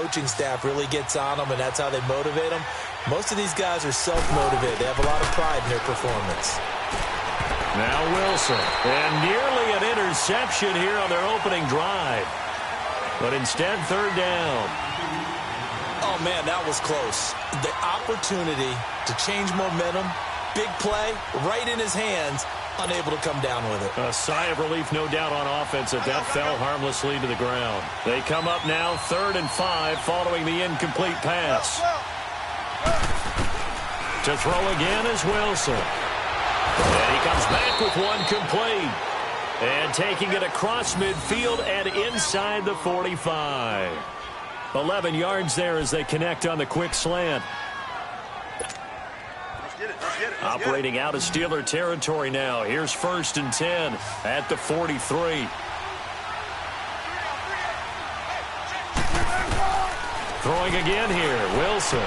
coaching staff really gets on them, and that's how they motivate them. Most of these guys are self-motivated. They have a lot of pride in their performance. Now Wilson, and nearly an interception here on their opening drive. But instead, third down. Oh, man, that was close. The opportunity to change momentum, big play, right in his hands, unable to come down with it. A sigh of relief, no doubt, on offense that fell harmlessly to the ground. They come up now 3rd and 5 following the incomplete pass. To throw again is Wilson. And he comes back with one complete. And taking it across midfield and inside the 45. 11 yards there as they connect on the quick slant. Operating out of Steeler territory now. Here's 1st and 10 at the 43. Throwing again here. Wilson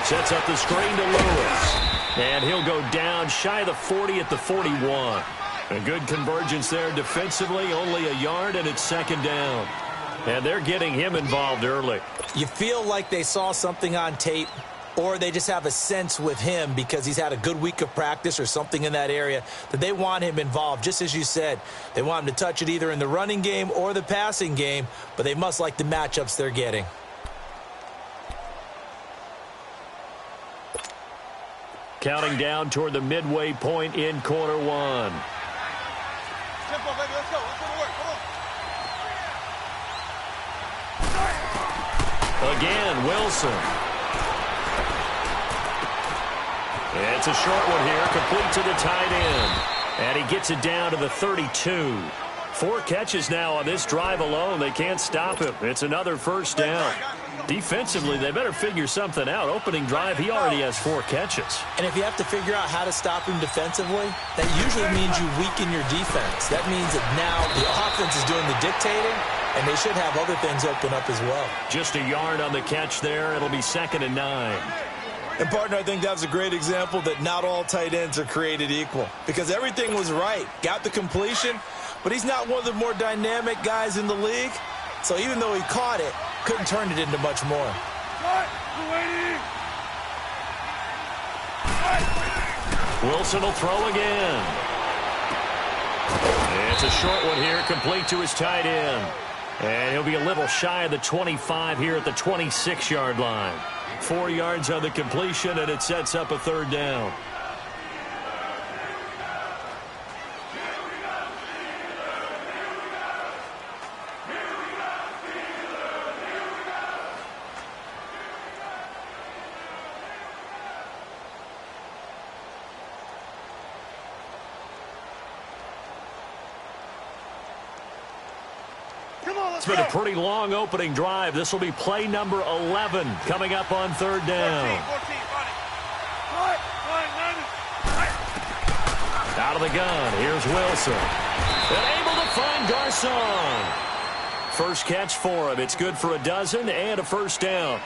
sets up the screen to Lewis. And he'll go down shy of the 40 at the 41. A good convergence there defensively. Only a yard, and it's 2nd down. And they're getting him involved early. You feel like they saw something on tape, or they just have a sense with him because he's had a good week of practice or something in that area that they want him involved. Just as you said, they want him to touch it either in the running game or the passing game, but they must like the matchups they're getting. Counting down toward the midway point in quarter one. Tempo, baby, let's go. Let's go to work. Come on. Again, Wilson. It's a short one here, complete to the tight end. And he gets it down to the 32. 4 catches now on this drive alone. They can't stop him. It's another 1st down. Defensively, they better figure something out. Opening drive, he already has 4 catches. And if you have to figure out how to stop him defensively, that usually means you weaken your defense. That means that now the offense is doing the dictating, and they should have other things open up as well. Just a yard on the catch there. It'll be 2nd and 9. And, partner, I think that was a great example that not all tight ends are created equal, because everything was right. Got the completion, but he's not one of the more dynamic guys in the league. So even though he caught it, couldn't turn it into much more. Wilson will throw again. It's a short one here, complete to his tight end. And he'll be a little shy of the 25 here at the 26-yard line. 4 yards on the completion, and it sets up a 3rd down. It's been a pretty long opening drive. This will be play number 11 coming up on 3rd down. 14, Out of the gun, here's Wilson. And able to find Garcon. First catch for him. It's good for a dozen and a 1st down.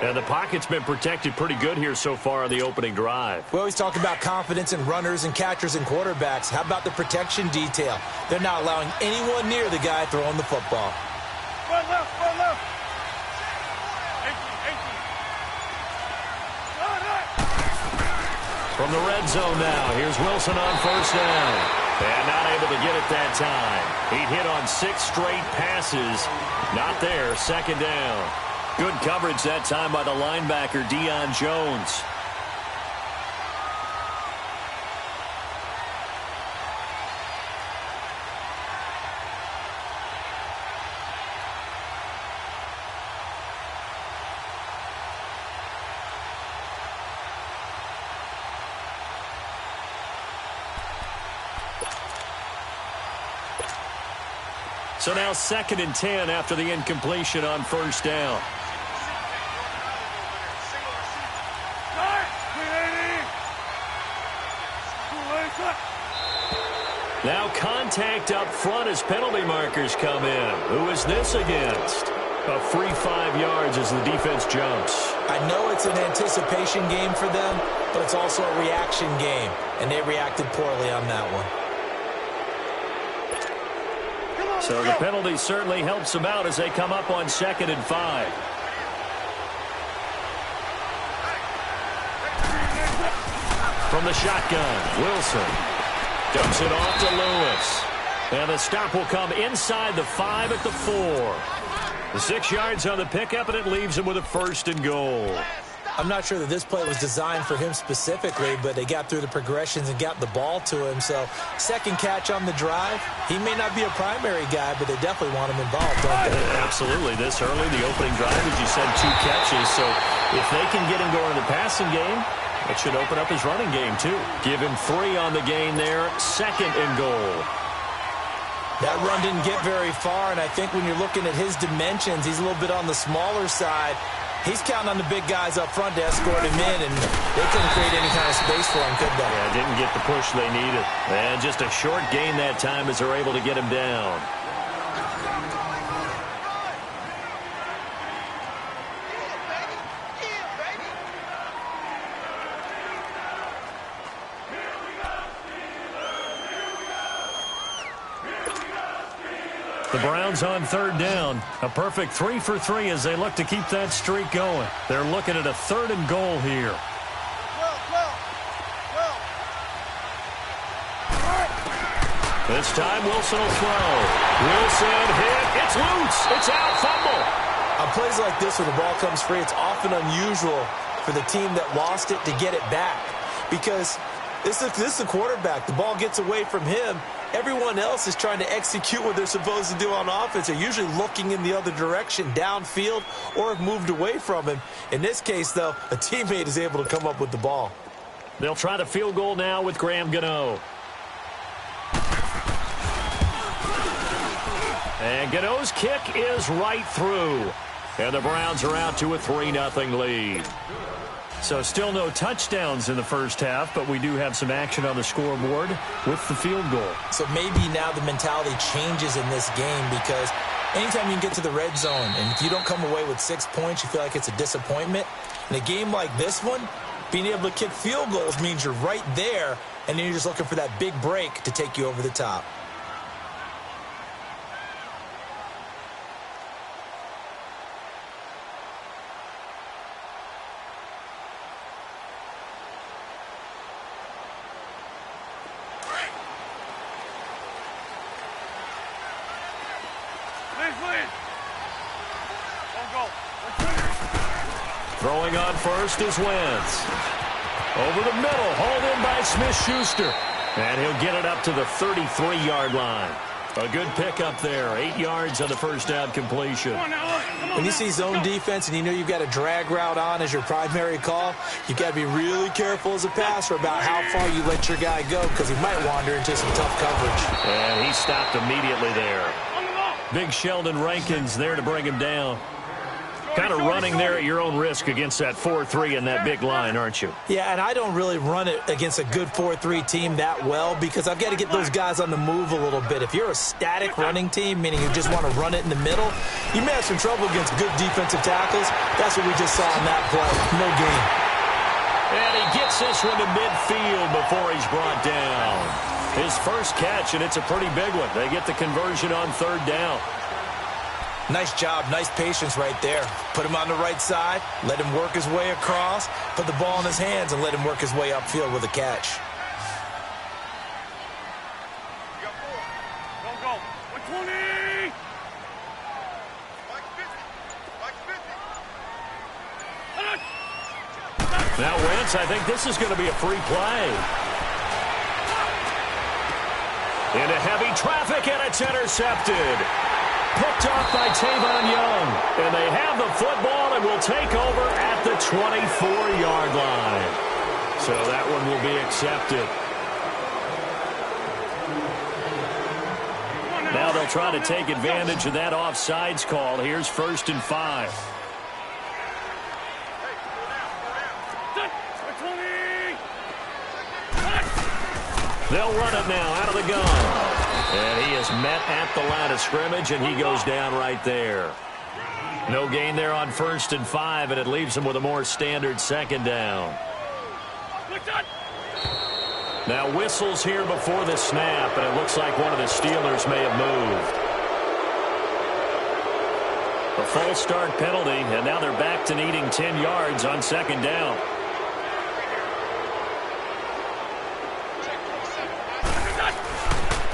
And the pocket's been protected pretty good here so far on the opening drive. We always talk about confidence in runners and catchers and quarterbacks. How about the protection detail? They're not allowing anyone near the guy throwing the football. Run left, run left. 18. From the red zone now, here's Wilson on 1st down. And not able to get it that time. He hit on 6 straight passes. Not there, 2nd down. Good coverage that time by the linebacker, Deion Jones. So now 2nd and 10 after the incompletion on 1st down. Now contact up front as penalty markers come in. Who is this against? A free 5 yards as the defense jumps. I know it's an anticipation game for them, but it's also a reaction game, and they reacted poorly on that one. So the penalty certainly helps them out as they come up on 2nd and 5. From the shotgun, Wilson dumps it off to Lewis. And the stop will come inside the 5 at the 4. The 6 yards on the pickup, and it leaves him with a 1st and goal. I'm not sure that this play was designed for him specifically, but they got through the progressions and got the ball to him. So 2nd catch on the drive. He may not be a primary guy, but they definitely want him involved, don't they? Absolutely. This early, the opening drive, as you said, 2 catches. So if they can get him going in the passing game, it should open up his running game, too. Give him 3 on the gain there, 2nd and goal. That run didn't get very far, and I think when you're looking at his dimensions, he's a little bit on the smaller side. He's counting on the big guys up front to escort him in, and they couldn't create any kind of space for him, could they? Yeah, didn't get the push they needed. And just a short gain that time as they're able to get him down. The Browns on 3rd down. A perfect 3 for 3 as they look to keep that streak going. They're looking at a 3rd and goal here. This time Wilson will throw. Wilson hit. It's loose. It's out. Fumble. On plays like this where the ball comes free, it's often unusual for the team that lost it to get it back. Because this is the quarterback. The ball gets away from him. Everyone else is trying to execute what they're supposed to do on offense. They're usually looking in the other direction, downfield, or have moved away from him. In this case, though, a teammate is able to come up with the ball. They'll try the field goal now with Graham Gano. And Gano's kick is right through. And the Browns are out to a 3-0 lead. So still no touchdowns in the first half, but we do have some action on the scoreboard with the field goal. So maybe now the mentality changes in this game because anytime you can get to the red zone and if you don't come away with 6 points, you feel like it's a disappointment. In a game like this one, being able to kick field goals means you're right there, and then you're just looking for that big break to take you over the top. Throwing on first is Wentz. Over the middle, hauled in by Smith-Schuster. And he'll get it up to the 33-yard line. A good pickup there. 8 yards on the first down completion. When you see zone defense and you know you've got a drag route on as your primary call, you've got to be really careful as a passer about how far you let your guy go because he might wander into some tough coverage. And he stopped immediately there. Big Sheldon Rankins there to bring him down. Kind of running there at your own risk against that 4-3 and that big line, aren't you? Yeah, and I don't really run it against a good 4-3 team that well because I've got to get those guys on the move a little bit. If you're a static running team, meaning you just want to run it in the middle, you may have some trouble against good defensive tackles. That's what we just saw in that play. No gain. And he gets this one to midfield before he's brought down. His first catch, and it's a pretty big one. They get the conversion on 3rd down. Nice job, nice patience right there. Put him on the right side, let him work his way across, put the ball in his hands, and let him work his way upfield with a catch. You got 4. Don't go. 120. Like 50. Now, Wentz, I think this is going to be a free play. Into heavy traffic, and it's intercepted. Picked off by Tavon Young. And they have the football and will take over at the 24-yard line. So that one will be accepted. Now they'll try to take advantage of that offsides call. Here's 1st and 5. They'll run it now out of the gun. And he is met at the line of scrimmage, and he goes down right there. No gain there on 1st and 5, and it leaves him with a more standard 2nd down. Now whistles here before the snap, and it looks like one of the Steelers may have moved. A false start penalty, and now they're back to needing 10 yards on second down.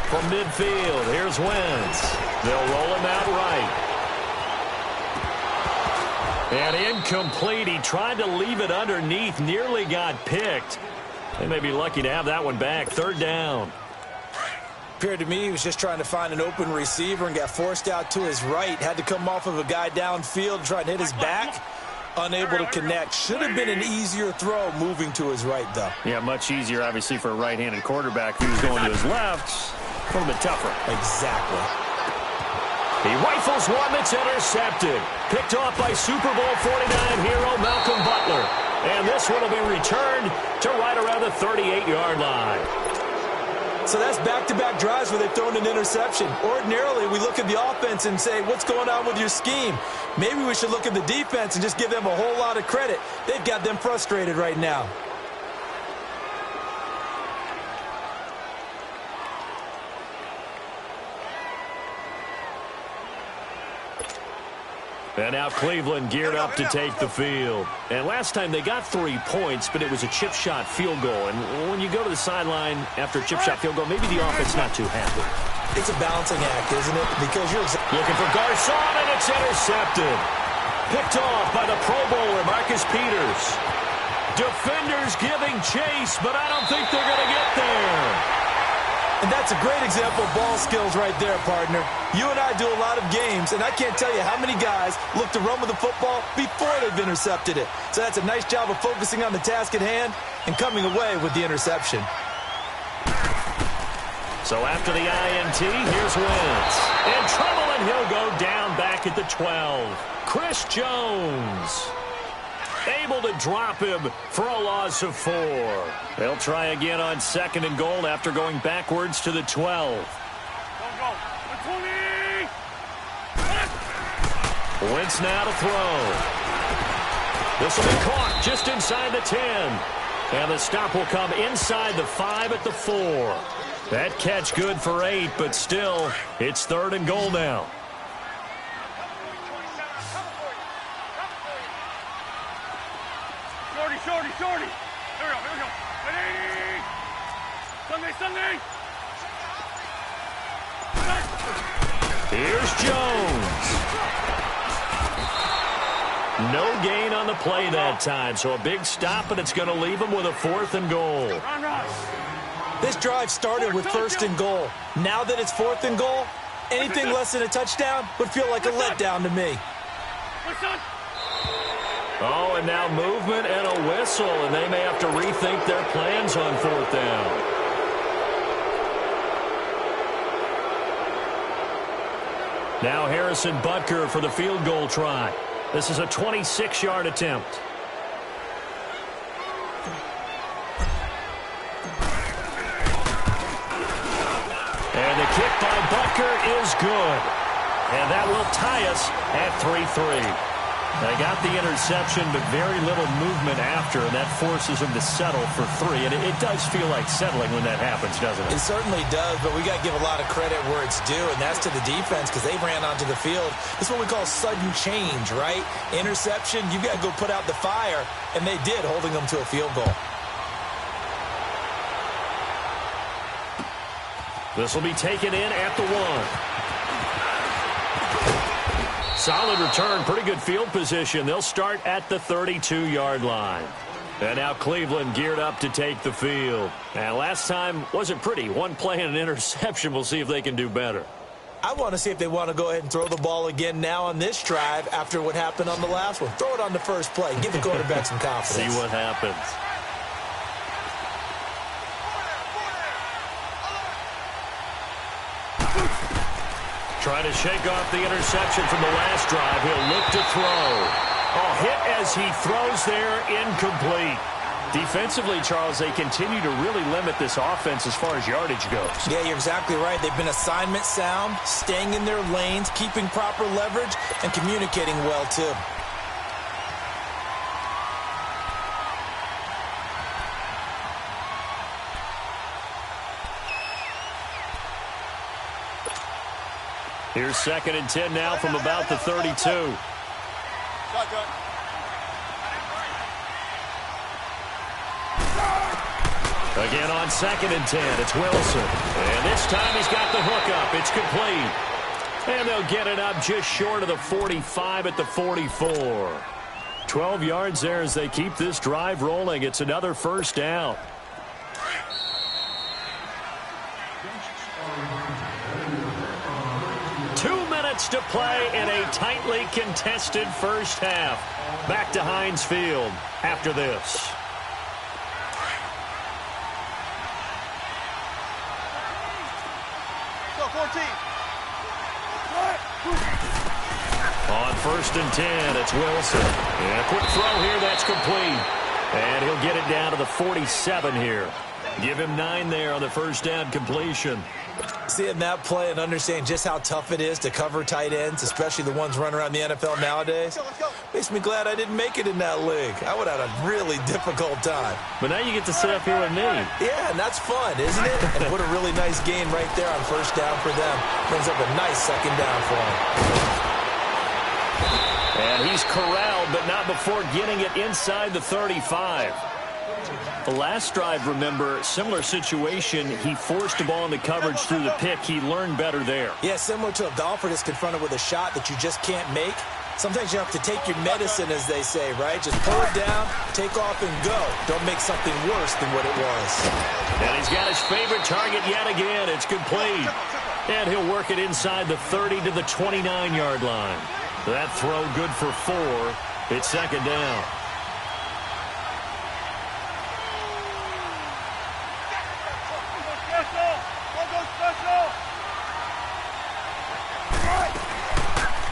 From midfield, here's Wentz. They'll roll him out right. And incomplete. He tried to leave it underneath, nearly got picked. They may be lucky to have that one back. Third down. Appeared to me he was just trying to find an open receiver and got forced out to his right. Had to come off of a guy downfield, trying to hit his back. Unable to connect. Should have been an easier throw moving to his right, though. Yeah, much easier, obviously, for a right-handed quarterback. If he was going to his left, a little bit tougher. Exactly. He rifles one that's intercepted. Picked off by Super Bowl 49 hero Malcolm Butler. And this one will be returned to right around the 38-yard line. So that's back-to-back drives where they've thrown an interception. Ordinarily, we look at the offense and say, what's going on with your scheme? Maybe we should look at the defense and just give them a whole lot of credit. They've got them frustrated right now. And now Cleveland geared up to take the field. And last time they got 3 points, but it was a chip shot field goal. And when you go to the sideline after a chip shot field goal, maybe the offense not too happy. It's a balancing act, isn't it? Because you're looking for Garcon, and it's intercepted. Picked off by the Pro Bowler, Marcus Peters. Defenders giving chase, but I don't think they're going to get there. And that's a great example of ball skills right there, partner. You and I do a lot of games, and I can't tell you how many guys look to run with the football before they've intercepted it. So that's a nice job of focusing on the task at hand and coming away with the interception. So after the INT, here's Wentz. In trouble, and he'll go down back at the 12. Chris Jones able to drop him for a loss of 4. They'll try again on 2nd and goal after going backwards to the 12. Wentz now to throw. This will be caught just inside the 10. And the stop will come inside the 5 at the 4. That catch good for 8, but still, it's 3rd and goal now. Shorty. Here we go. Ready? Sunday. Here's Jones. No gain on the play that time, so a big stop, and it's going to leave him with a 4th and goal. This drive started with 1st and goal. Now that it's 4th and goal, anything less than a touchdown would feel like a letdown to me. Oh, and now movement and a whistle, and they may have to rethink their plans on 4th down. Now Harrison Butker for the field goal try. This is a 26-yard attempt. And the kick by Butker is good. And that will tie us at 3-3. They got the interception, but very little movement after, and that forces them to settle for 3. And it does feel like settling when that happens, doesn't it? It certainly does, but we got to give a lot of credit where it's due, and that's to the defense because they ran onto the field. This is what we call sudden change, right? Interception, you got to go put out the fire, and they did, holding them to a field goal. This will be taken in at the 1. Solid return, pretty good field position. They'll start at the 32-yard line. And now Cleveland geared up to take the field. And last time wasn't pretty. One play and an interception. We'll see if they can do better. I want to see if they want to go ahead and throw the ball again now on this drive after what happened on the last one. Throw it on the first play. Give the quarterback some confidence. See what happens. Trying to shake off the interception from the last drive. He'll look to throw. Oh, hit as he throws there, incomplete. Defensively, Charles, they continue to really limit this offense as far as yardage goes. Yeah, you're exactly right. They've been assignment sound, staying in their lanes, keeping proper leverage, and communicating well, too. Here's 2nd and 10 now from about the 32. Shotgun. Again on 2nd and 10, it's Wilson. And this time he's got the hook up. It's complete. And they'll get it up just short of the 45 at the 44. 12 yards there as they keep this drive rolling. It's another first down. To play in a tightly contested first half. Back to Heinz Field after this. Go, 14. On 1st and 10, it's Wilson. And a quick throw here, that's complete. And he'll get it down to the 47 here. Give him 9 there on the first down completion. Seeing that play and understanding just how tough it is to cover tight ends, especially the ones running around the NFL nowadays, makes me glad I didn't make it in that league. I would have had a really difficult time. But now you get to sit up here with me. Yeah, and that's fun, isn't it? And what a really nice gain right there on first down for them. Brings up a nice 2nd down for them. And he's corralled, but not before getting it inside the 35. The last drive, remember, similar situation. He forced the ball into coverage through the pick. He learned better there. Yeah, similar to a golfer that's confronted with a shot that you just can't make. Sometimes you have to take your medicine, as they say, right? Just pull it down, take off, and go. Don't make something worse than what it was. And he's got his favorite target yet again. It's complete. And he'll work it inside the 30 to the 29-yard line. That throw good for 4. It's 2nd down.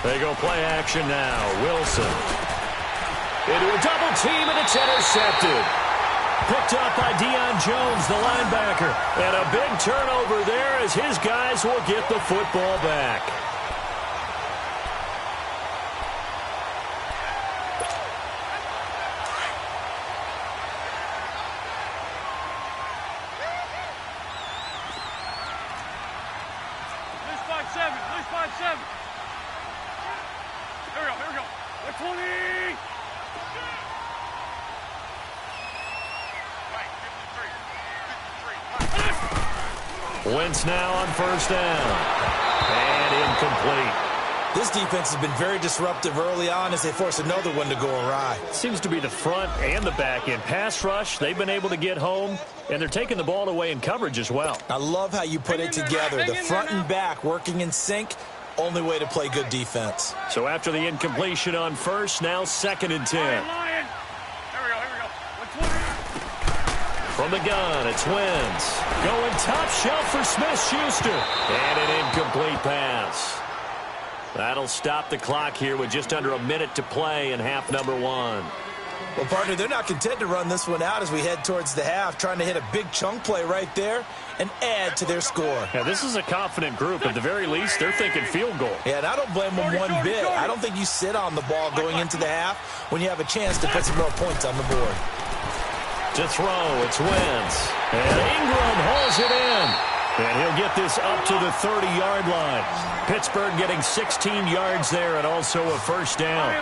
They go play action now. Wilson. Into a double team, and it's intercepted. Picked up by Deion Jones, the linebacker. And a big turnover there as his guys will get the football back. At least 5-7. Here we go. 20. Wentz now on first down. And incomplete. This defense has been very disruptive early on as they force another one to go awry. Seems to be the front and the back end. Pass rush, they've been able to get home, and they're taking the ball away in coverage as well. I love how you put it together. The front and back working in sync. Only way to play good defense. So after the incompletion on first, now 2nd and 10. Here we go. 120. From the gun, it's Wentz. Going top shelf for Smith-Schuster. And an incomplete pass. That'll stop the clock here with just under a minute to play in half number 1. Well, partner, they're not content to run this one out as we head towards the half, trying to hit a big chunk play right there and add to their score. Yeah, this is a confident group. At the very least, they're thinking field goal. Yeah, and I don't blame them one bit. I don't think you sit on the ball going into the half when you have a chance to put some more points on the board. To throw, it's Wentz. And Ingram holds it in. And he'll get this up to the 30-yard line. Pittsburgh getting 16 yards there and also a first down.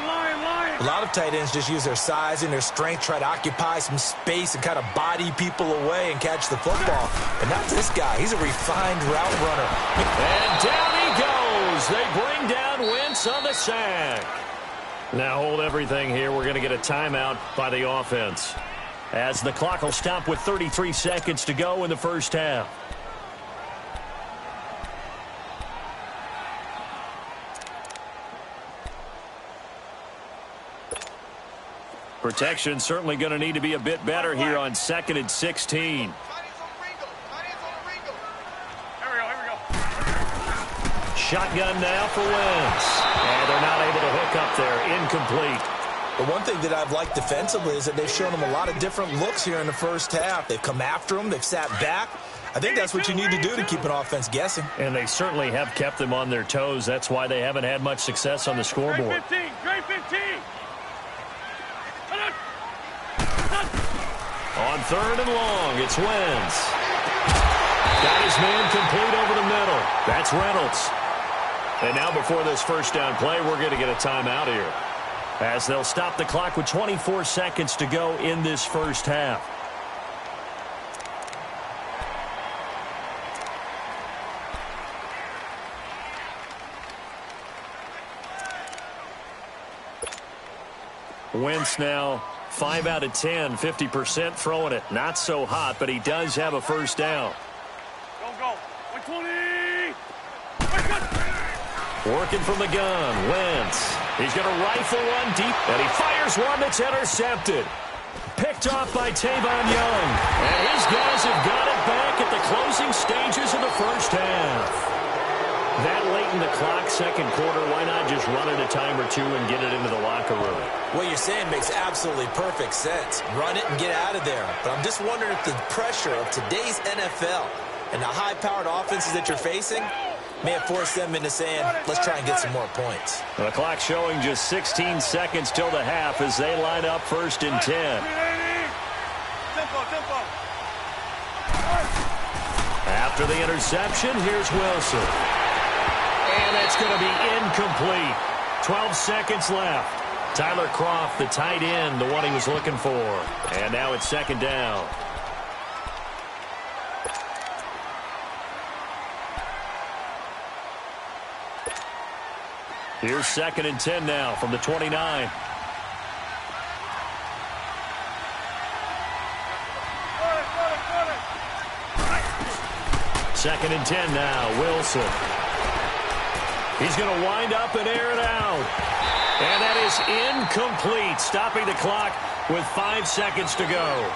A lot of tight ends just use their size and their strength, try to occupy some space and kind of body people away and catch the football. But not this guy. He's a refined route runner. And down he goes. They bring down Wentz on the sack. Now hold everything here. We're going to get a timeout by the offense, as the clock will stop with 33 seconds to go in the first half. Protection certainly going to need to be a bit better here on 2nd and 16. Here we go. Shotgun now for Wentz. And they're not able to hook up there. Incomplete. The one thing that I've liked defensively is that they've shown them a lot of different looks here in the first half. They've come after them. They've sat back. I think that's what you need to do to keep an offense guessing. And they certainly have kept them on their toes. That's why they haven't had much success on the scoreboard. Great 15. On 3rd and long, it's Wentz. Got his man complete over the middle. That's Reynolds. And now before this first down play, we're going to get a timeout here, as they'll stop the clock with 24 seconds to go in this first half. Wentz now 5 out of 10, 50% throwing it. Not so hot, but he does have a first down. Go. 120. Working from the gun, Wentz. He's going to rifle one deep, and he fires one that's intercepted. Picked off by Tavon Young. And his guys have got it back at the closing stages of the first half. That late in the clock, second quarter, why not just run it a time or two and get it into the locker room? What you're saying makes absolutely perfect sense. Run it and get out of there. But I'm just wondering if the pressure of today's NFL and the high-powered offenses that you're facing may have forced them into saying, let's try and get some more points. The clock showing just 16 seconds till the half as they line up first and 10. Tempo. After the interception, here's Wilson. And that's going to be incomplete. 12 seconds left. Tyler Kroft, the tight end, the one he was looking for. And now it's second down. Here's second and 10 now from the 29. Second and 10 now, Wilson. He's going to wind up and air it out. And that is incomplete, stopping the clock with 5 seconds to go.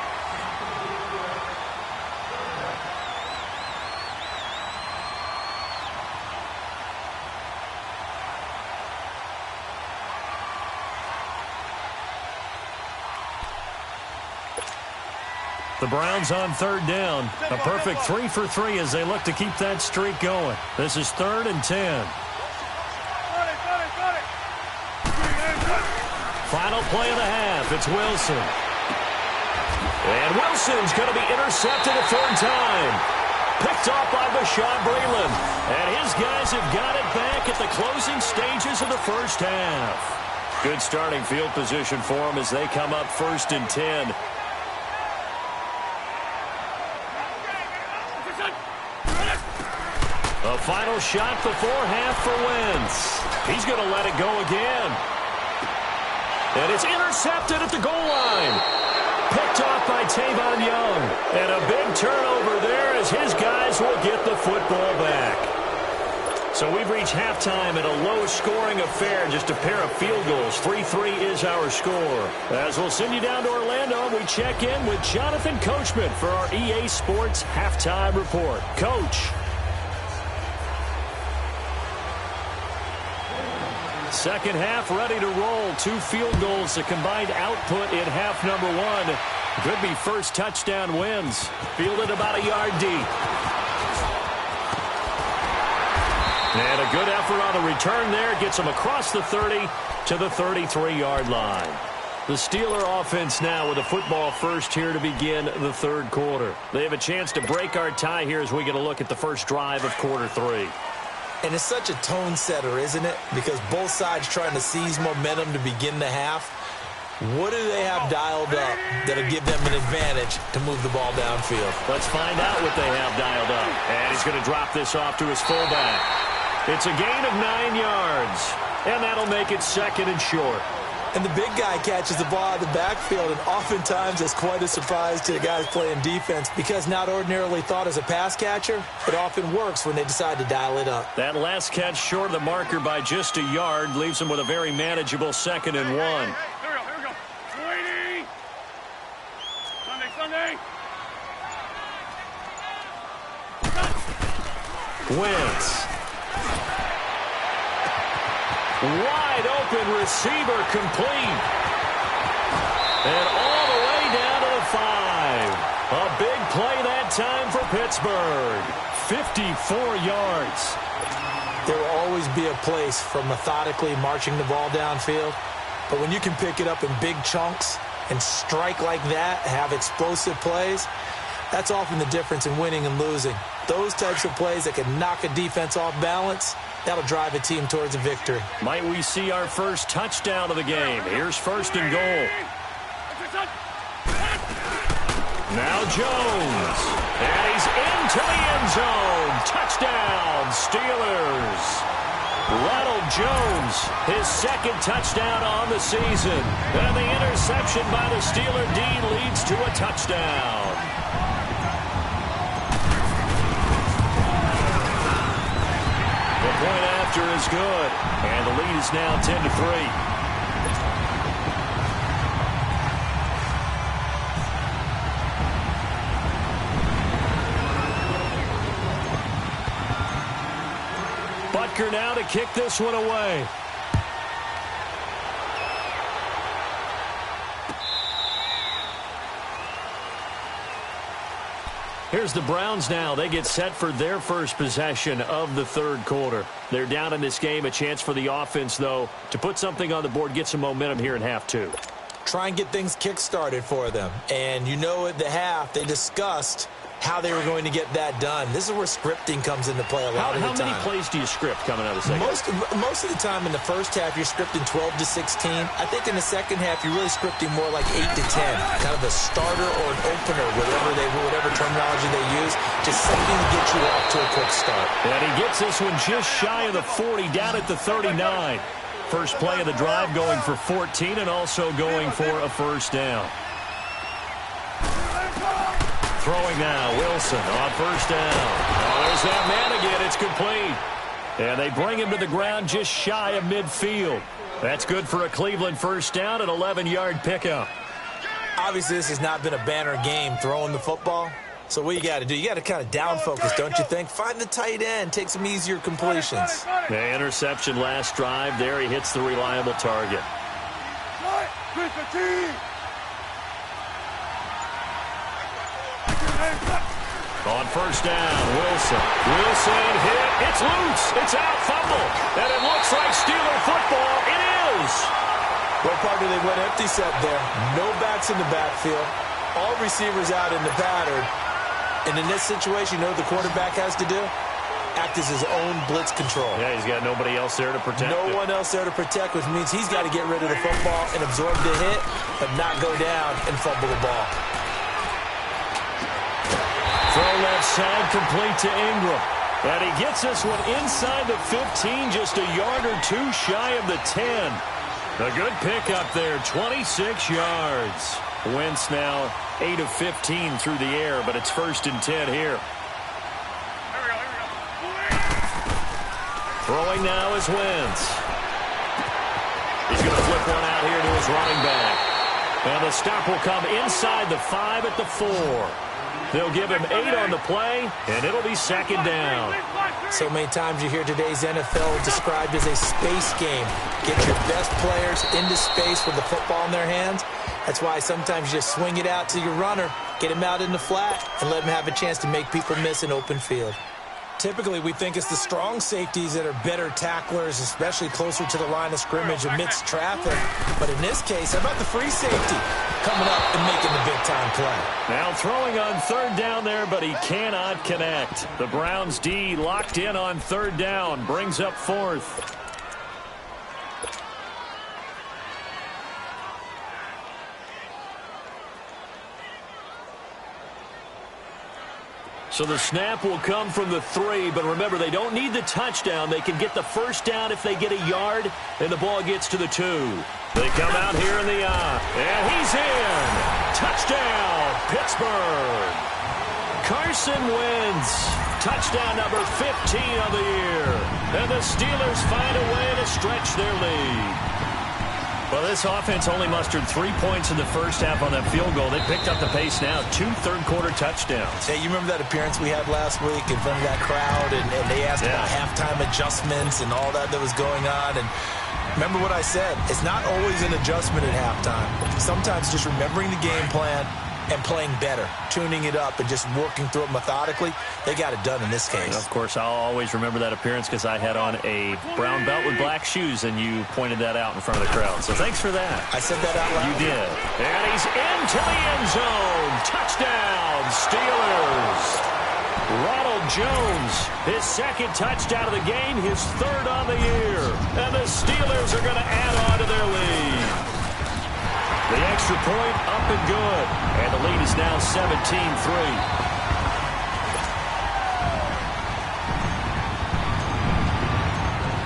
The Browns on third down. A perfect 3 for 3 as they look to keep that streak going. This is third and 10. Final play of the half. It's Wilson. And Wilson's going to be intercepted a third time. Picked off by Bashaud Breeland. And his guys have got it back at the closing stages of the first half. Good starting field position for them as they come up first and 10. A final shot before half for Wentz. He's going to let it go again. And it's intercepted at the goal line. Picked off by Tavon Young. And a big turnover there as his guys will get the football back. So we've reached halftime at a low-scoring affair, just a pair of field goals. 3-3 is our score. As we'll send you down to Orlando, we check in with Jonathan Coachman for our EA Sports Halftime Report. Coach. Second half ready to roll. 2 field goals, the combined output in half number 1. Could be first touchdown wins. Fielded about a yard deep. And a good effort on the return there. Gets them across the 30 to the 33-yard line. The Steeler offense now with a football first here to begin the third quarter. They have a chance to break our tie here as we get a look at the first drive of quarter 3. And it's such a tone setter, isn't it? Because both sides trying to seize momentum to begin the half. What do they have dialed up that'll give them an advantage to move the ball downfield? Let's find out what they have dialed up. And he's going to drop this off to his fullback. It's a gain of 9 yards. And that'll make it second and short. And the big guy catches the ball out of the backfield, and oftentimes it's quite a surprise to the guys playing defense because not ordinarily thought as a pass catcher, it often works when they decide to dial it up. That last catch short of the marker by just a yard leaves him with a very manageable second and 1. Here we go. 280. Sunday. Wentz. Wide open receiver complete. And all the way down to the 5. A big play that time for Pittsburgh. 54 yards. There will always be a place for methodically marching the ball downfield. But when you can pick it up in big chunks and strike like that, have explosive plays, That's often the difference in winning and losing. Those types of plays that can knock a defense off balance, that'll drive a team towards a victory. Might we see our first touchdown of the game? Here's first and goal. Now Jones. And he's into the end zone. Touchdown, Steelers. Ronald Jones, his second touchdown on the season. And the interception by the Steeler D leads to a touchdown. The point after is good. And the lead is now 10-3. Butker now to kick this one away. Here's the Browns now. They get set for their first possession of the third quarter. They're down in this game. A chance for the offense, though, to put something on the board, get some momentum here in half two. Try and get things kick-started for them. And you know at the half, they discussed how they were going to get that done. This is where scripting comes into play a lot of the time. How many plays do you script coming out of the second? Most of the time in the first half, you're scripting 12 to 16. I think in the second half, you're really scripting more like 8 to 10. Kind of a starter or an opener, whatever terminology they use. Just something to get you off to a quick start. And he gets this one just shy of the 40, down at the 39. First play of the drive going for 14 and also going for a first down. Throwing now, Wilson on first down. Oh, there's that man again. It's complete. And they bring him to the ground just shy of midfield. That's good for a Cleveland first down, an 11-yard pickup. Obviously, this has not been a banner game throwing the football. So what you got to do, you got to kind of down focus, don't you think? Find the tight end, take some easier completions. The interception last drive there. He hits the reliable target. On first down, Wilson. Wilson hit. It's loose. It's out. Fumble. And it looks like Steeler football. It is. Well, partner, they went empty set there. No backs in the backfield. All receivers out in the pattern. And in this situation, you know what the quarterback has to do? Act as his own blitz control. Yeah, he's got nobody else there to protect him. No one else there to protect, which means he's got to get rid of the football and absorb the hit, but not go down and fumble the ball. Throw left side, complete to Ingram. And he gets this one inside the 15, just a yard or two shy of the 10. A good pickup there, 26 yards. Wentz now 8 of 15 through the air, but it's first and 10 here. Throwing now is Wentz. He's going to flip one out here to his running back. And the stop will come inside the 5 at the 4. They'll give him 8 on the play, and it'll be second down. So many times you hear today's NFL described as a space game. Get your best players into space with the football in their hands. That's why sometimes you just swing it out to your runner, get him out in the flat, and let him have a chance to make people miss an open field. Typically, we think it's the strong safeties that are better tacklers, especially closer to the line of scrimmage amidst traffic. But in this case, how about the free safety coming up and making the big-time play? Now throwing on third down there, but he cannot connect. The Browns D locked in on third down, brings up fourth. So the snap will come from the 3, but remember, they don't need the touchdown. They can get the first down if they get a yard, and the ball gets to the 2. They come out here in the eye, and he's in. Touchdown, Pittsburgh. Carson Wentz, touchdown number 15 of the year. And the Steelers find a way to stretch their lead. Well, this offense only mustered 3 points in the first half on that field goal. They picked up the pace now. 2 third-quarter touchdowns. Hey, you remember that appearance we had last week in front of that crowd, and they asked about halftime adjustments and all that was going on. And remember what I said. It's not always an adjustment at halftime. Sometimes just remembering the game plan and playing better, tuning it up and just working through it methodically. They got it done in this case. Of course, I'll always remember that appearance because I had on a brown belt with black shoes, and you pointed that out in front of the crowd. So thanks for that. I said that out loud. You did. And he's into the end zone. Touchdown, Steelers. Ronald Jones, his second touchdown of the game, his third on the year. And the Steelers are going to add on to their lead. The extra point up and good. And the lead is now 17-3.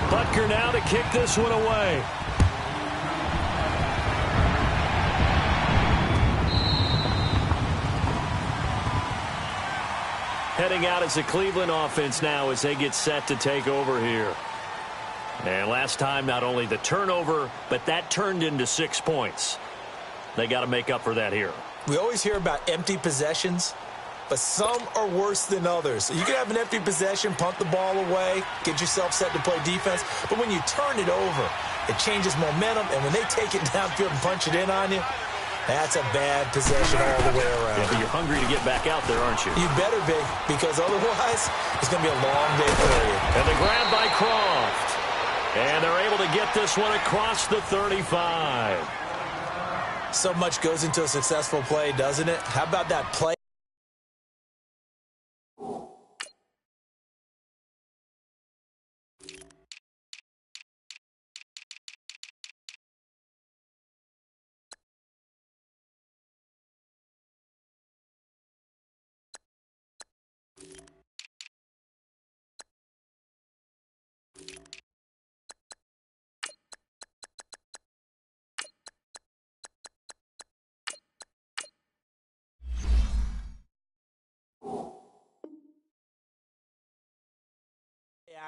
Butker now to kick this one away. Heading out as the Cleveland offense now as they get set to take over here. And last time, not only the turnover, but that turned into 6 points. They got to make up for that here. We always hear about empty possessions, but some are worse than others. You can have an empty possession, punt the ball away, get yourself set to play defense, but when you turn it over, it changes momentum, and when they take it downfield and punch it in on you, that's a bad possession all the way around. Yeah, but you're hungry to get back out there, aren't you? You better be, because otherwise it's going to be a long day for you. And the grab by Croft. And they're able to get this one across the 35. So much goes into a successful play, doesn't it? How about that play?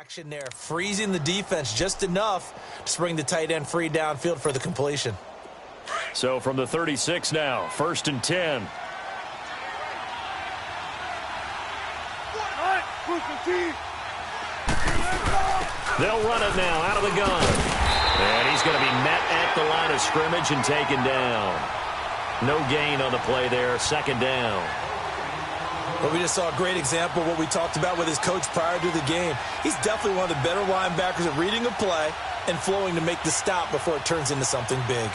Action there, freezing the defense just enough to bring the tight end free downfield for the completion. So from the 36 now, 1st and 10. They'll run it now out of the gun. And he's going to be met at the line of scrimmage and taken down. No gain on the play there, 2nd down. Well, we just saw a great example of what we talked about with his coach prior to the game. He's definitely one of the better linebackers at reading a play and flowing to make the stop before it turns into something big.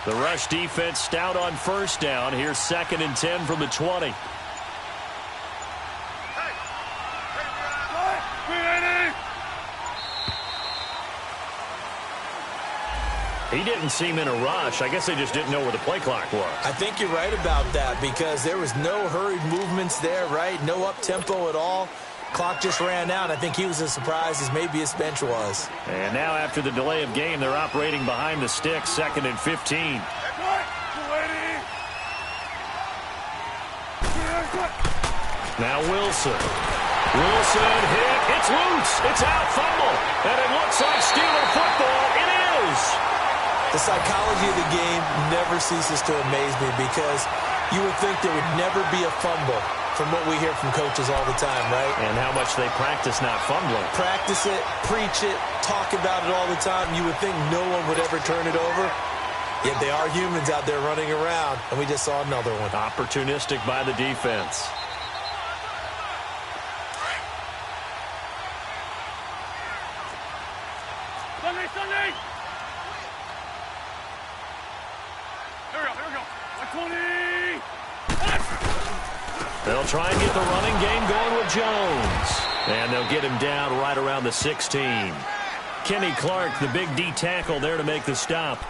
The rush defense stout on 1st down. Here's 2nd and 10 from the 20. He didn't seem in a rush. I guess they just didn't know where the play clock was. I think you're right about that because there was no hurried movements there, right? No up-tempo at all. Clock just ran out. I think he was as surprised as maybe his bench was. And now after the delay of game, they're operating behind the sticks, 2nd and 15. Now Wilson. Wilson hit. It's loose. It's out. Fumble. And it looks like Steeler football. It is. The psychology of the game never ceases to amaze me because you would think there would never be a fumble from what we hear from coaches all the time, right? And how much they practice not fumbling. Practice it, preach it, talk about it all the time. You would think no one would ever turn it over. Yet they are humans out there running around, and we just saw another one. Opportunistic by the defense. Sunday! Here we go. 120! They'll try and get the running game going with Jones. And they'll get him down right around the 16. Kenny Clark, the big D tackle there to make the stop.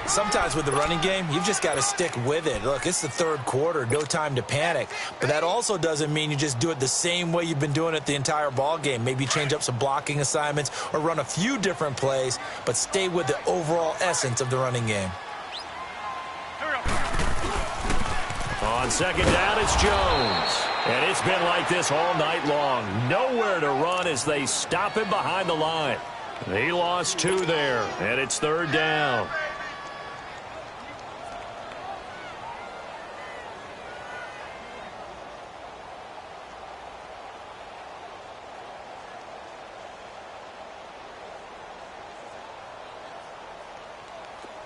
Sometimes with the running game, you've just got to stick with it. Look, it's the 3rd quarter, no time to panic. But that also doesn't mean you just do it the same way you've been doing it the entire ball game. Maybe change up some blocking assignments or run a few different plays, but stay with the overall essence of the running game. On 2nd down, it's Jones. And it's been like this all night long. Nowhere to run as they stop him behind the line. He lost 2 there, and it's 3rd down.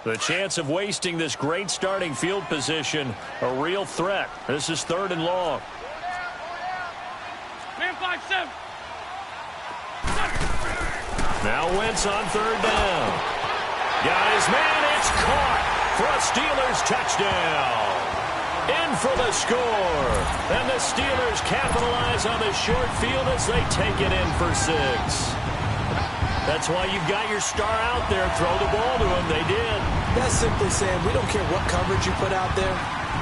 The chance of wasting this great starting field position, a real threat. This is 3rd and long. Man 5-7. Now Wentz on 3rd down. Got his man, it's caught for a Steelers touchdown. In for the score. And the Steelers capitalize on the short field as they take it in for 6. That's why you've got your star out there. Throw the ball to him. They did. That's simply saying we don't care what coverage you put out there.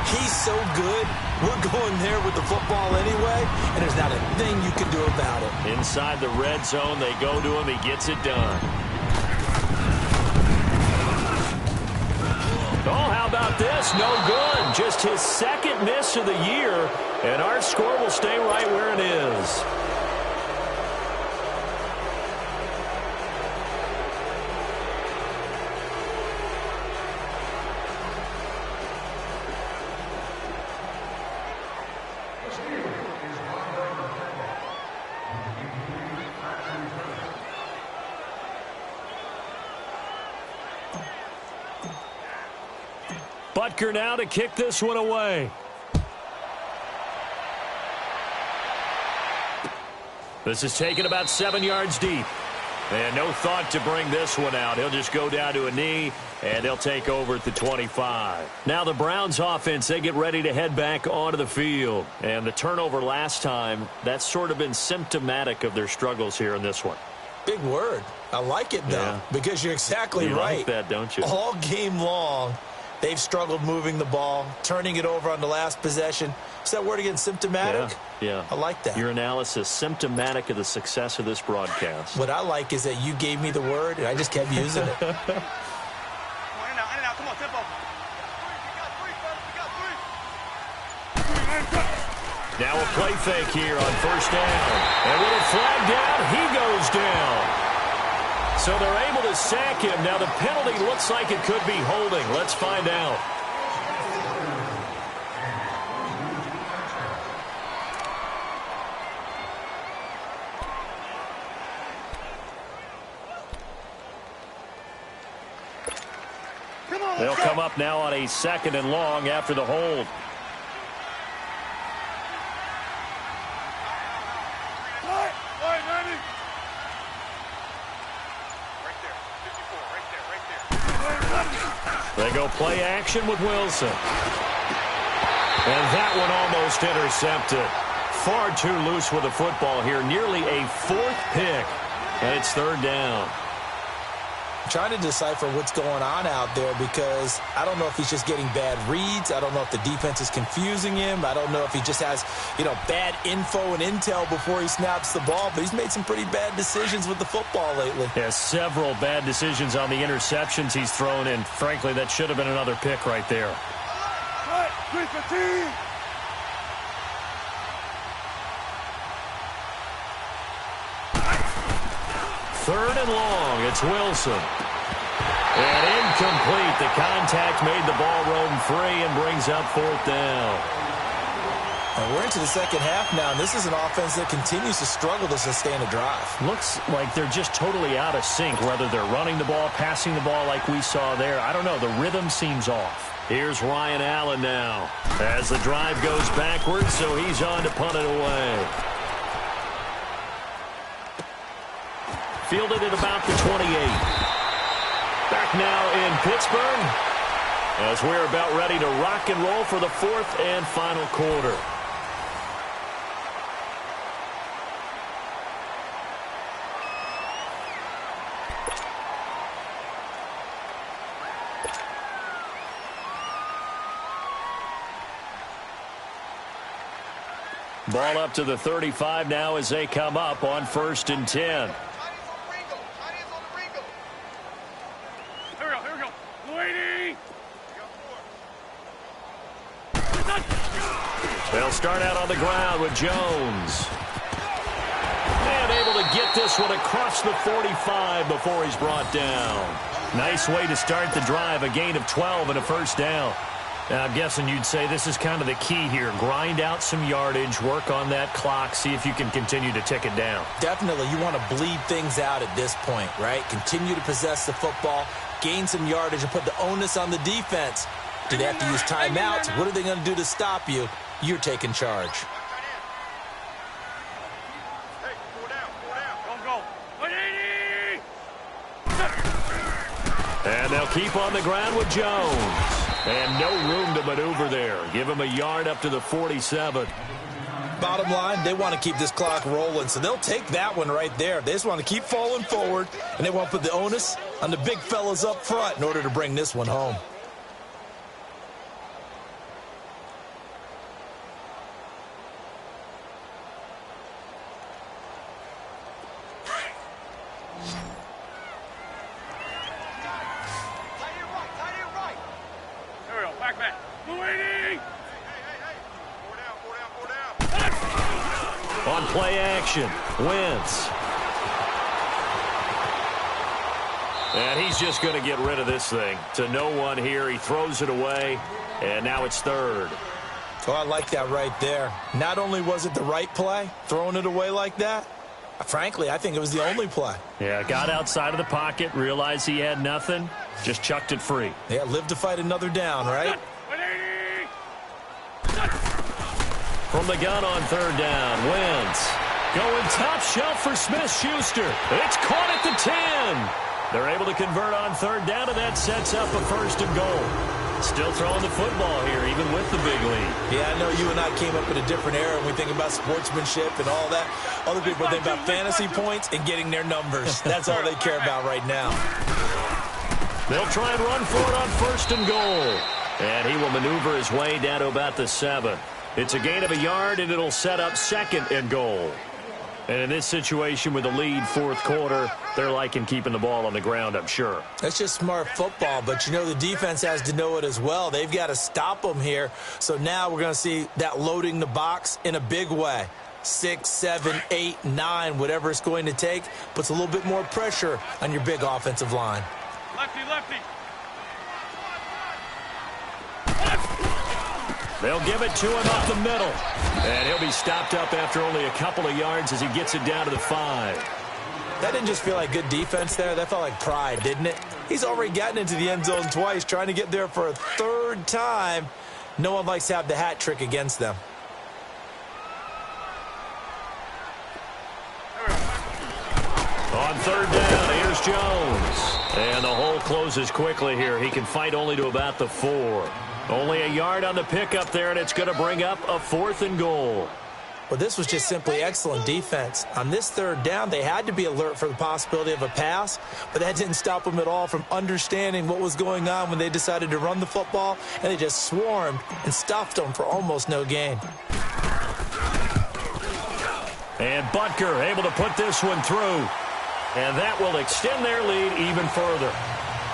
He's so good. We're going there with the football anyway, and there's not a thing you can do about it. Inside the red zone, they go to him. He gets it done. Oh, how about this? No good. Just his 2nd miss of the year, and our score will stay right where it is. Butker now to kick this one away. This is taken about 7 yards deep. And no thought to bring this one out. He'll just go down to a knee, and they'll take over at the 25. Now the Browns offense, they get ready to head back onto the field. And the turnover last time, that's sort of been symptomatic of their struggles here in this one. Big word. I like it, though, because you're exactly you right. Like that, don't you? All game long, they've struggled moving the ball, turning it over on the last possession. Is that word again, symptomatic? Yeah. I like that. Your analysis, symptomatic of the success of this broadcast. What I like is that you gave me the word, and I just kept using it. Come on, in and out, come on, tempo. Now a play fake here on 1st down. And with a flag down, he goes down. So they're able to sack him. Now the penalty looks like it could be holding. Let's find out. They'll come up now on a 2nd and long after the hold. They go play action with Wilson. And that one almost intercepted. Far too loose with the football here. Nearly a 4th pick. And it's 3rd down. I'm trying to decipher what's going on out there because I don't know if he's just getting bad reads. I don't know if the defense is confusing him. I don't know if he just has, bad info and intel before he snaps the ball. But he's made some pretty bad decisions with the football lately. Yeah, several bad decisions on the interceptions he's thrown in. Frankly, that should have been another pick right there. 3rd and long. It's Wilson. And incomplete. The contact made the ball roam free and brings up 4th down. And we're into the 2nd half now, and this is an offense that continues to struggle to sustain a drive. Looks like they're just totally out of sync, whether they're running the ball, passing the ball like we saw there. I don't know. The rhythm seems off. Here's Ryan Allen now as the drive goes backwards, so he's on to punt it away. Fielded at about the 28. Back now in Pittsburgh as we're about ready to rock and roll for the 4th and final quarter. Ball up to the 35 now as they come up on 1st and 10. They'll start out on the ground with Jones. And able to get this one across the 45 before he's brought down. Nice way to start the drive, a gain of 12 and a 1st down. Now, I'm guessing you'd say this is kind of the key here. Grind out some yardage, work on that clock, see if you can continue to tick it down. Definitely, you want to bleed things out at this point, right? Continue to possess the football, gain some yardage, and put the onus on the defense. Do they have to use timeouts? What are they going to do to stop you? You're taking charge. Hey, go down. Go. And they'll keep on the ground with Jones. And no room to maneuver there. Give him a yard up to the 47. Bottom line, they want to keep this clock rolling, so they'll take that one right there. They just want to keep falling forward, and they want to put the onus on the big fellas up front in order to bring this one home. On play action, Wentz. And he's just going to get rid of this thing. To no one here, he throws it away, and now it's third. Oh, I like that right there. Not only was it the right play, throwing it away like that, frankly, I think it was the only play. Yeah, got outside of the pocket, realized he had nothing, just chucked it free. Yeah, live to fight another down, right? From the gun on third down, Wentz going top shelf for Smith-Schuster. It's caught at the 10. They're able to convert on third down, and that sets up a first and goal. Still throwing the football here, even with the big lead. Yeah, I know you and I came up in a different era when we think about sportsmanship and all that. Other people think about fantasy points and getting their numbers. That's all they care about right now. They'll try and run for it on first and goal. And he will maneuver his way down to about the 7. It's a gain of a yard, and it'll set up second and goal. And in this situation with the lead fourth quarter, they're liking keeping the ball on the ground, I'm sure. That's just smart football, but you know the defense has to know it as well. They've got to stop them here. So now we're going to see that loading the box in a big way. 6, 7, 8, 9, whatever it's going to take, puts a little bit more pressure on your big offensive line. Lefty. They'll give it to him up the middle. And he'll be stopped up after only a couple of yards as he gets it down to the 5. That didn't just feel like good defense there. That felt like pride, didn't it? He's already gotten into the end zone twice, trying to get there for a third time. No one likes to have the hat trick against them. On third down, here's Jones. And the hole closes quickly here. He can fight only to about the 4. Only a yard on the pickup there, and it's going to bring up a 4th and goal. Well, this was just simply excellent defense. On this third down, they had to be alert for the possibility of a pass, but that didn't stop them at all from understanding what was going on when they decided to run the football, and they just swarmed and stuffed them for almost no gain. And Butker able to put this one through, and that will extend their lead even further.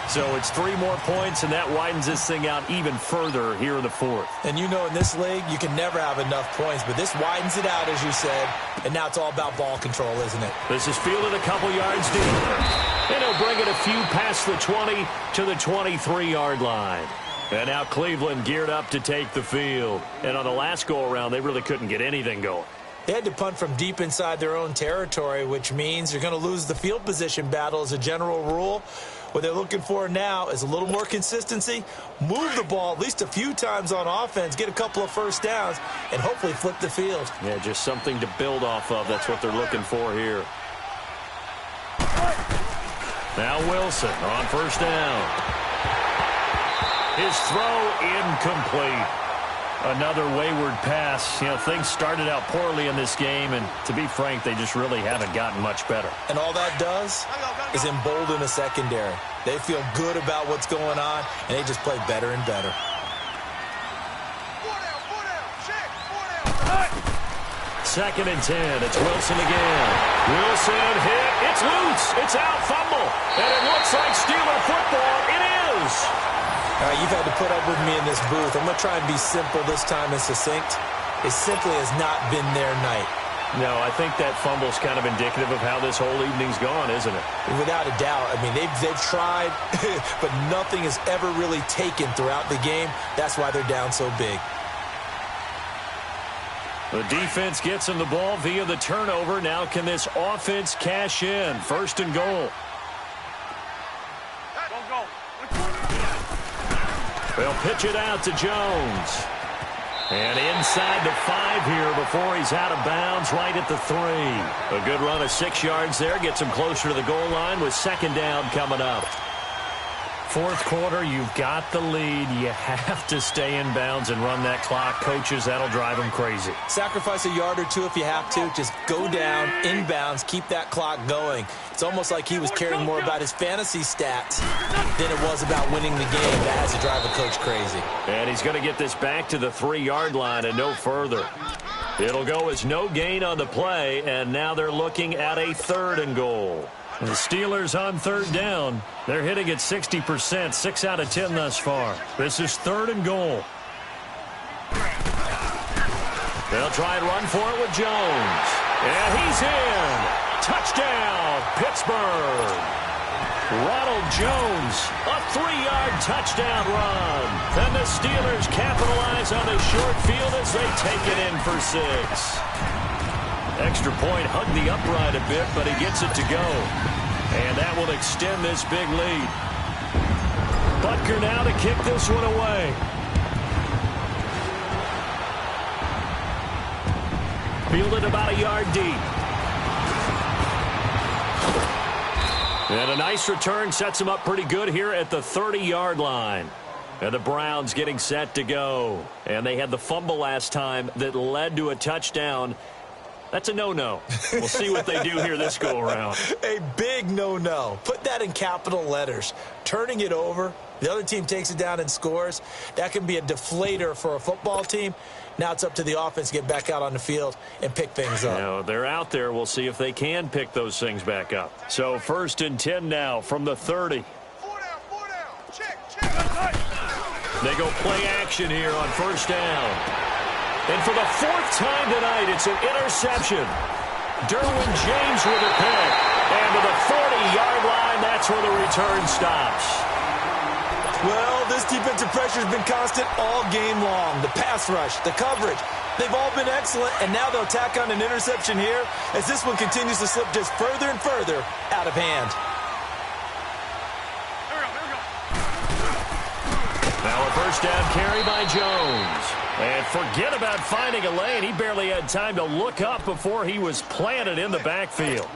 So it's 3 more points, and that widens this thing out even further here in the 4th. And you know in this league, you can never have enough points, but this widens it out, as you said, and now it's all about ball control, isn't it? This is fielded a couple yards deep. And he'll bring it a few past the 20 to the 23-yard line. And now Cleveland geared up to take the field. And on the last go-around, they really couldn't get anything going. They had to punt from deep inside their own territory, which means you're going to lose the field position battle as a general rule. What they're looking for now is a little more consistency, move the ball at least a few times on offense, get a couple of first downs, and hopefully flip the field. Yeah, just something to build off of. That's what they're looking for here. Now Wilson on first down. His throw incomplete. Another wayward pass. You know, things started out poorly in this game, and to be frank, they just really haven't gotten much better. And all that does is embolden a secondary. They feel good about what's going on, and they just play better and better. 2nd and 10. It's Wilson again. Wilson hit. It's loose. It's out. Fumble. And it looks like Steeler football. It is. All right, you've had to put up with me in this booth. I'm going to try and be simple this time and succinct. It simply has not been their night. No, I think that fumble's kind of indicative of how this whole evening's gone, isn't it? Without a doubt. I mean, they've tried, but nothing is ever really taken throughout the game. That's why they're down so big. The defense gets him the ball via the turnover. Now can this offense cash in? First and goal. They'll pitch it out to Jones. And inside the 5 here before he's out of bounds, right at the 3. A good run of 6 yards there. Gets him closer to the goal line with second down coming up. Fourth quarter, you've got the lead. You have to stay in bounds and run that clock. Coaches, that'll drive them crazy. Sacrifice a yard or two if you have to. Just go down, inbounds, keep that clock going. It's almost like he was caring more about his fantasy stats than it was about winning the game. That has to drive a coach crazy. And he's going to get this back to the 3-yard line and no further. It'll go as no gain on the play, and now they're looking at a 3rd and goal. The Steelers on 3rd down. They're hitting at 60%, 6 out of 10 thus far. This is 3rd and goal. They'll try and run for it with Jones. And he's in. Touchdown, Pittsburgh. Ronald Jones, a 3-yard touchdown run. And the Steelers capitalize on the short field as they take it in for 6. Extra point hugged the upright a bit, but he gets it to go. And that will extend this big lead. Butker now to kick this one away. Fielded about a yard deep. And a nice return sets him up pretty good here at the 30-yard line. And the Browns getting set to go. And they had the fumble last time that led to a touchdown. That's a no-no. We'll see what they do here this go-around. A big no-no. Put that in capital letters. Turning it over, the other team takes it down and scores. That can be a deflator for a football team. Now it's up to the offense to get back out on the field and pick things up. Now, they're out there. We'll see if they can pick those things back up. So 1st and 10 now from the 30. 4 down. Check. They go play action here on 1st down. And for the 4th time tonight, it's an interception. Derwin James with a pick. And to the 40-yard line, that's where the return stops. Well, this defensive pressure has been constant all game long. The pass rush, the coverage, they've all been excellent, and now they'll tack on an interception here as this one continues to slip just further and further out of hand. Now a 1st down carry by Jones. And forget about finding a lane. He barely had time to look up before he was planted in the backfield.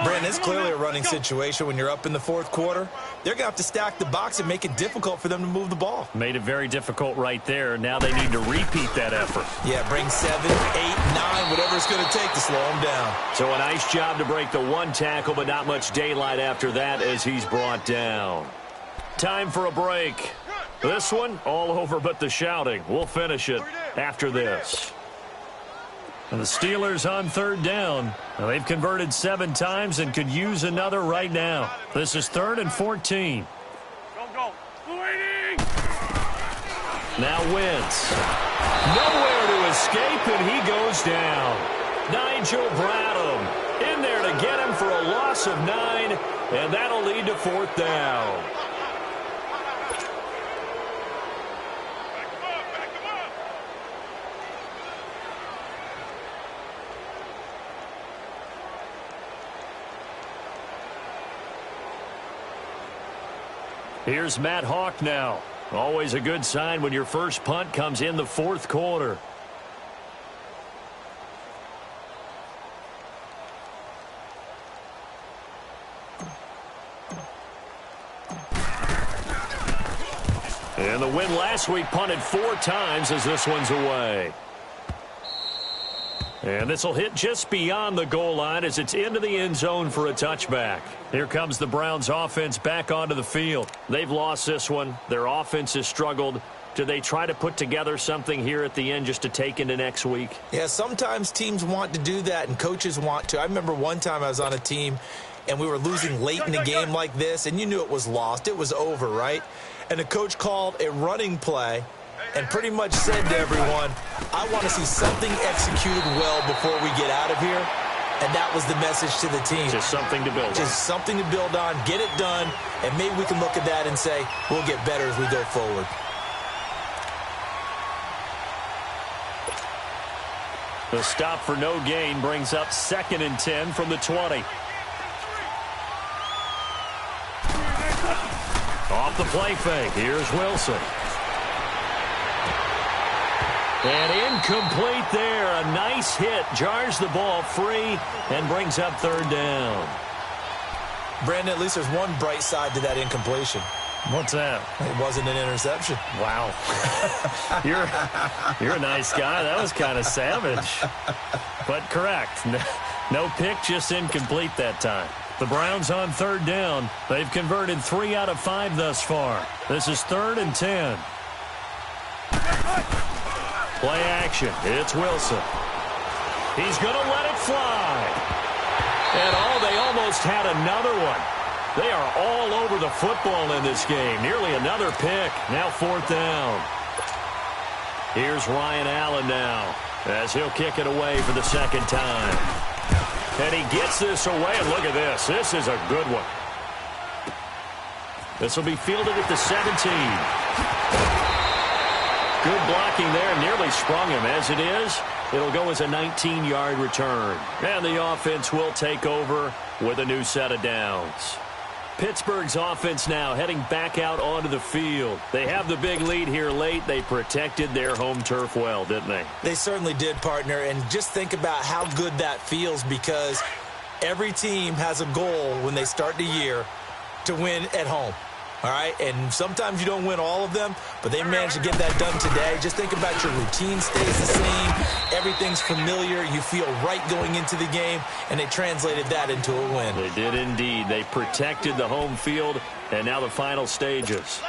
Brandon, it's clearly a running situation when you're up in the 4th quarter. They're going to have to stack the box and make it difficult for them to move the ball. Made it very difficult right there. Now they need to repeat that effort. Yeah, bring 7, 8, 9, whatever it's going to take to slow them down. So a nice job to break the 1 tackle, but not much daylight after that as he's brought down. Time for a break. This one, all over but the shouting. We'll finish it after this. And the Steelers on 3rd down. Now, they've converted 7 times and could use another right now. This is 3rd and 14. Go. Now Wentz. Nowhere to escape, and he goes down. Nigel Bradham in there to get him for a loss of 9, and that'll lead to 4th down. Here's Matt Hawk now. Always a good sign when your first punt comes in the 4th quarter. And the win last week punted 4 times as this one's away. And this will hit just beyond the goal line as it's into the end zone for a touchback. Here comes the Browns offense back onto the field. They've lost this one. Their offense has struggled. Do they try to put together something here at the end just to take into next week? Yeah, sometimes teams want to do that and coaches want to. I remember one time I was on a team and we were losing late in the game like this, and you knew it was lost. It was over, right? And the coach called a running play and pretty much said to everyone, I want to see something executed well before we get out of here. And that was the message to the team. Just something to build on. Just something to build on, get it done, and maybe we can look at that and say, we'll get better as we go forward. The stop for no gain brings up 2nd and 10 from the 20. Off the play fake. Here's Wilson. And incomplete there. A nice hit. Jars the ball free and brings up 3rd down. Brandon, at least there's one bright side to that incompletion. What's that? It wasn't an interception. Wow. You're a nice guy. That was kind of savage. But correct. No pick, just incomplete that time. The Browns on 3rd down. They've converted 3 out of 5 thus far. This is 3rd and 10. Play action. It's Wilson. He's going to let it fly. And they almost had another one. They are all over the football in this game. Nearly another pick. Now 4th down. Here's Ryan Allen now as he'll kick it away for the 2nd time. And he gets this away. And look at this. This is a good one. This will be fielded at the 17. Good blocking there. Nearly sprung him. As it is, it'll go as a 19-yard return. And the offense will take over with a new set of downs. Pittsburgh's offense now heading back out onto the field. They have the big lead here late. They protected their home turf well, didn't they? They certainly did, partner. And just think about how good that feels, because every team has a goal when they start the year to win at home. All right, and sometimes you don't win all of them, but they managed to get that done today. Just think about your routine stays the same. Everything's familiar. You feel right going into the game, and they translated that into a win. They did indeed. They protected the home field, and now the final stages.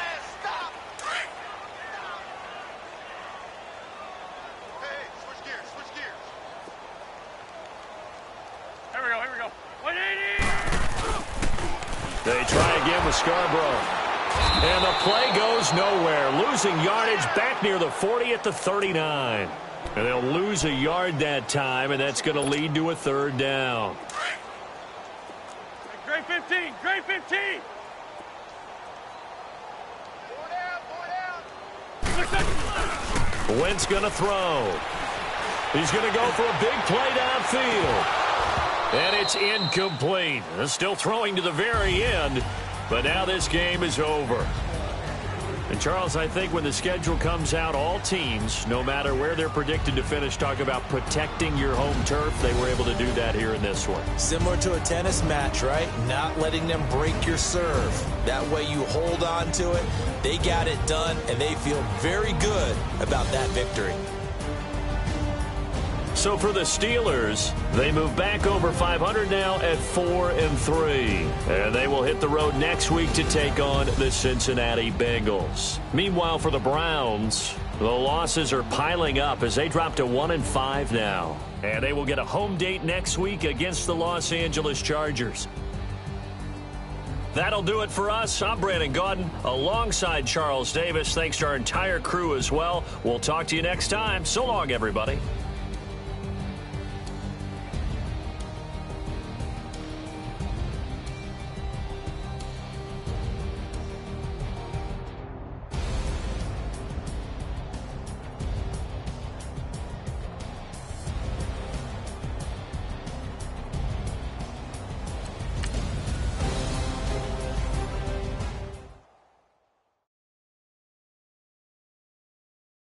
They try again with Scarborough. And the play goes nowhere. Losing yardage back near the 40 at the 39. And they'll lose a yard that time, and that's going to lead to a 3rd down. Great 15. Great 15. Wentz going to throw. He's going to go for a big play downfield. And it's incomplete. Still throwing to the very end, but now this game is over. And, Charles, I think when the schedule comes out, all teams, no matter where they're predicted to finish, talk about protecting your home turf. They were able to do that here in this one. Similar to a tennis match, right? Not letting them break your serve. That way you hold on to it. They got it done, and they feel very good about that victory. So for the Steelers, they move back over 500 now at 4-3. And they will hit the road next week to take on the Cincinnati Bengals. Meanwhile, for the Browns, the losses are piling up as they drop to 1-5 now. And they will get a home date next week against the Los Angeles Chargers. That'll do it for us. I'm Brandon Gaudin alongside Charles Davis. Thanks to our entire crew as well. We'll talk to you next time. So long, everybody.